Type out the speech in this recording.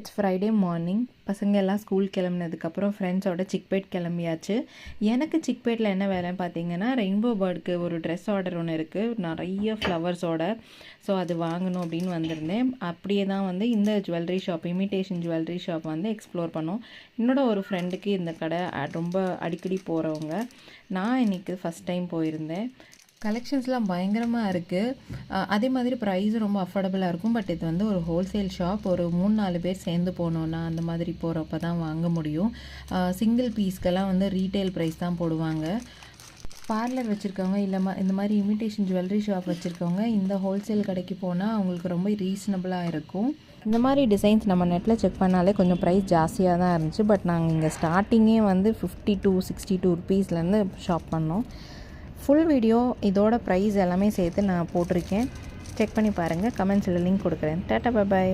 It's Friday morning. பசங்க எல்லாம் school கிளம்புனதுக்கப்புறம் ஃப்ரெண்ட்ஸோட சிக்பேட் கிளம்பியாச்சு. எனக்கு சிக்பேட்டில் என்ன வேலைன்னு பார்த்தீங்கன்னா, ரெயின்போ பேர்டுக்கு ஒரு ட்ரெஸ் ஆர்டர் ஒன்று இருக்குது, நிறைய ஃப்ளவர்ஸோட. ஸோ அது வாங்கணும் அப்படின்னு வந்திருந்தேன். அப்படியே தான் வந்து இந்த jewellery shop, imitation jewellery shop வந்து எக்ஸ்ப்ளோர் பண்ணோம். என்னோட ஒரு ஃப்ரெண்டுக்கு இந்த கடை ரொம்ப அடிக்கடி போகிறவங்க. நான் இன்றைக்கி ஃபஸ்ட் டைம் போயிருந்தேன். கலெக்ஷன்ஸ்லாம் பயங்கரமாக இருக்குது. அதே மாதிரி ப்ரைஸும் ரொம்ப அஃபோர்டபுளாக இருக்கும். பட் இது வந்து ஒரு ஹோல்சேல் ஷாப். ஒரு 3-4 பேர் சேர்ந்து போனோன்னா அந்த மாதிரி போகிறப்ப தான் வாங்க முடியும். சிங்கிள் பீஸ்க்கெல்லாம் வந்து ரீட்டைல் ப்ரைஸ் தான் போடுவாங்க. பார்லர் வச்சுருக்கவங்க இல்லை இந்த மாதிரி இமிட்டேஷன் ஜுவல்லரி ஷாப் வச்சுருக்கவங்க இந்த ஹோல்சேல் கடைக்கு போனால் அவங்களுக்கு ரொம்ப ரீசனபிளாக இருக்கும். இந்த மாதிரி டிசைன்ஸ் நம்ம நெட்டில் செக் பண்ணாலே கொஞ்சம் ப்ரைஸ் ஜாஸ்தியாக தான் இருந்துச்சு. பட் நாங்கள் இங்கே ஸ்டார்டிங்கே வந்து 52-62 ருபீஸ்லேருந்து ஷாப் பண்ணோம். ஃபுல் வீடியோ இதோட ப்ரைஸ் எல்லாமே சேர்த்து நான் போட்டிருக்கேன். செக் பண்ணி பாருங்கள். கமெண்ட்ஸில் லிங்க் கொடுக்குறேன். Tata, bye bye.